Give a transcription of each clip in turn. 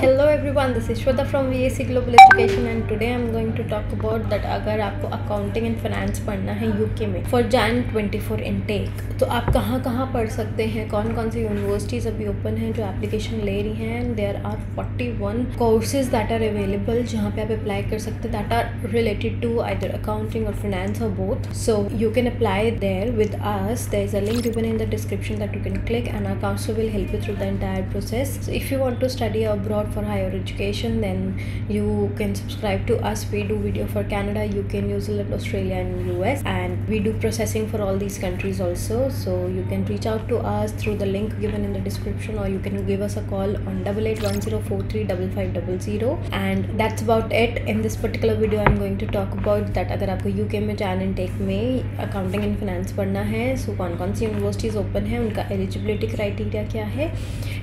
Hello everyone, this is Shweta from VAC Global Education and today I'm going to talk about that अगर आपको accounting and finance पढ़ना है UK में for Jan 24 intake तो आप कहाँ पढ़ सकते हैं, कौन कौन सी यूनिवर्सिटीज़ अभी ओपन हैं जो एप्लीकेशन ले रही हैं। And there are 41 courses that are available जहाँ पे आप अप्लाई कर सकते हैं that are related to either accounting और फाइनेंस और both. So you can apply there with us. There is a link given in the description that you can click and our counsellor will help you through the entire process. So if you want to study abroad for higher education, then you can subscribe to us. We do video for Canada, UK, New Zealand, Australia and US, and we do processing for all these countries also. So you can reach out to us through the link given in the description, or you can give us a call on 8810435500. And that's about it. In this particular video I'm going to talk about that अगर आपको UK में Jan intake में accounting and finance पढ़ना है, so कौन कौन सी universities open है, उनका एलिजिबिलिटी क्राइटेरिया क्या है।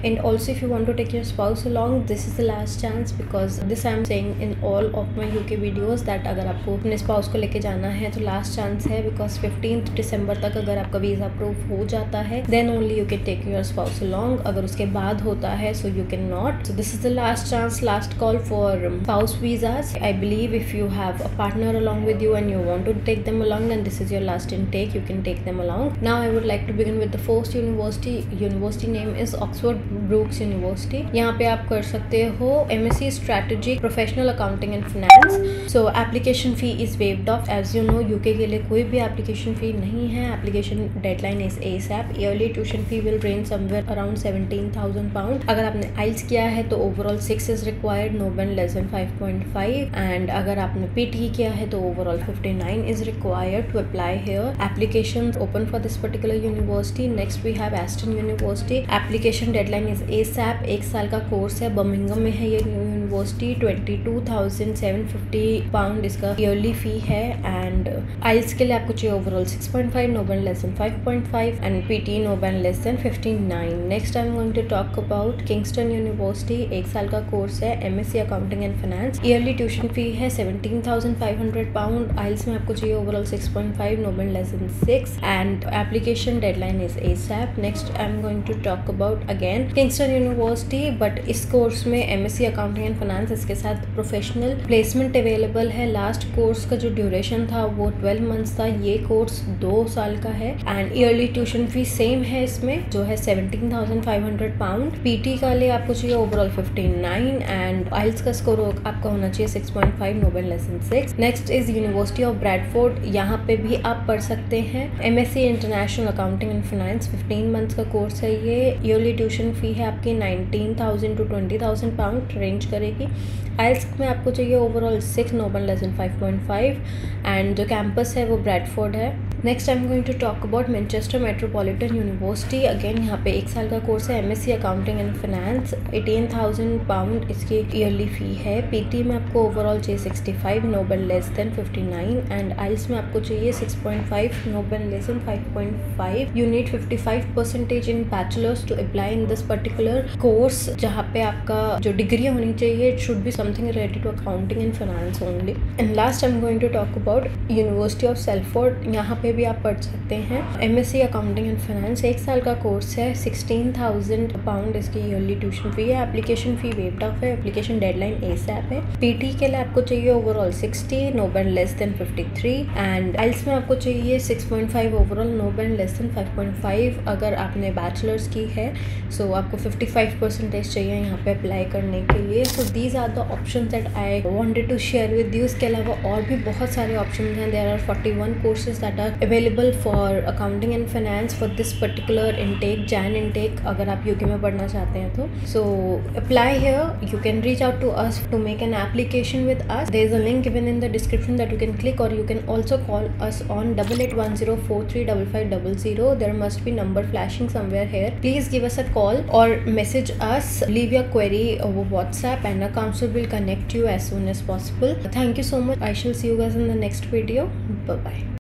And also if you want to take your spouse along, this is the last chance because this I am saying in all of my UK videos that अगर आपको अपने spouse को लेके जाना है तो लास्ट चांस है because 15th दिसंबर तक अगर आपका वीज़ा अप्रूव हो जाता है then only you can take your spouse along. अगर उसके बाद होता है so you can not. So this is the last chance, last call for spouse visas. I believe if you have a partner along with you and you want to take them along, then this is your last intake. You can take them along. Now I would like to begin with the first university. University name is Oxford Brookes university. यहाँ पे आप कर सकते हो MSc strategic professional accounting and finance. So application fee is waived off. As you know UK के लिए कोई भी एप्लीकेशन फ़ी नहीं है। Application deadline is ASAP। Yearly tuition fee will range somewhere around 17,000 pound. अगर आपने आइल्स किया है तो overall 6 is required, no band less than 5.5। And अगर आपने PTE किया है तो overall 59 is required to apply here. Application open for this particular university. Next we have Aston university. Application deadline is ASAP। 1 साल का कोर्स है, Birmingham में है ये यूनिवर्सिटी। 22,750 पाउंड इसका ईयरली फी है। एंड आइल्स के लिए आपको चाहिए overall 6.5, no band less than 5.5 and PTE no band less than 59। Next I am going to talk about Kingston university. 1 साल का कोर्स है, MSc accounting and finance. Yearly tuition fee है 17,500 pound. IELTS में आपको चाहिए overall 6.5, no band less than 6 and application deadline is ASAP। Next I am going to talk about again Kingston university, but इस course में MSc accounting and finance, इसके साथ professional placement available है। Last course का जो duration था वो 12 months था, ये कोर्स 2 साल का है। And yearly tuition fee same है इसमें जो है 17,500 पाउंड। PT का लिए आपको चाहिए ओवरऑल 59 एंड आइल्स का स्कोर आपका होना चाहिए 6.5, no band less than 6। Next is university of Bradford. यहाँ पे भी आप पढ़ सकते हैं MSc international accounting and finance. 15 months का कोर्स है ये। ईयरली ट्यूशन फी है आपकी 19,000 to 20,000 पाउंड रेंज करेगी। आइल्स में आपको चाहिए overall 6, no band less than 5.5 and जो कैंपस है वो ब्रैडफोर्ड है। Next I am going to talk about Manchester Metropolitan University. Again यहाँ पे 1 साल का कोर्स है, MSc accounting and finance. 18,000 pound इसकी ईयरली फ़ी है। PT में आपको ओवरऑल चाहिए 65, no band less than 59 and IELTS में आपको चाहिए 6.5, no band less than 5.5। You need 55% in bachelors to apply in this particular course, जहाँ पे आपका जो डिग्री होनी चाहिए it should be something related to accounting and finance only. And last I am going to talk about University of Salford. यहाँ पे भी आप पढ़ सकते हैं MSc अकाउंटिंग एंड फाइनेंस। 1 साल का कोर्स है, 16,000 पाउंड इसकी ईयरली ट्यूशन फी है। एप्लीकेशन फी वेव्ड ऑफ है। एप्लीकेशन डेडलाइन ASAP है। PT के लिए आपको चाहिए overall 60, no band less than 53 and IELTS में आपको चाहिए 6.5 overall, no band less than 5.5 अगर आपने बैचलर्स की है। सो आपको 55% चाहिए यहाँ पे अप्लाई करने के लिए। So these are the option that I wanted to share with you. इसके अलावा और भी बहुत सारे ऑप्शन हैं। There are 41 courses that are available for accounting and finance for this particular intake, Jan intake, अगर आप UK में पढ़ना चाहते हैं तो। So apply here. You can reach out to us to make an application with us. There is a link given in the description that you can click, और you can also call us on 8810435500। There must be number flashing somewhere here. Please give us a call or message us. Leave your query over WhatsApp and our counselor will connect you as soon as possible. Thank you so much. I shall see you guys in the next video. Bye bye.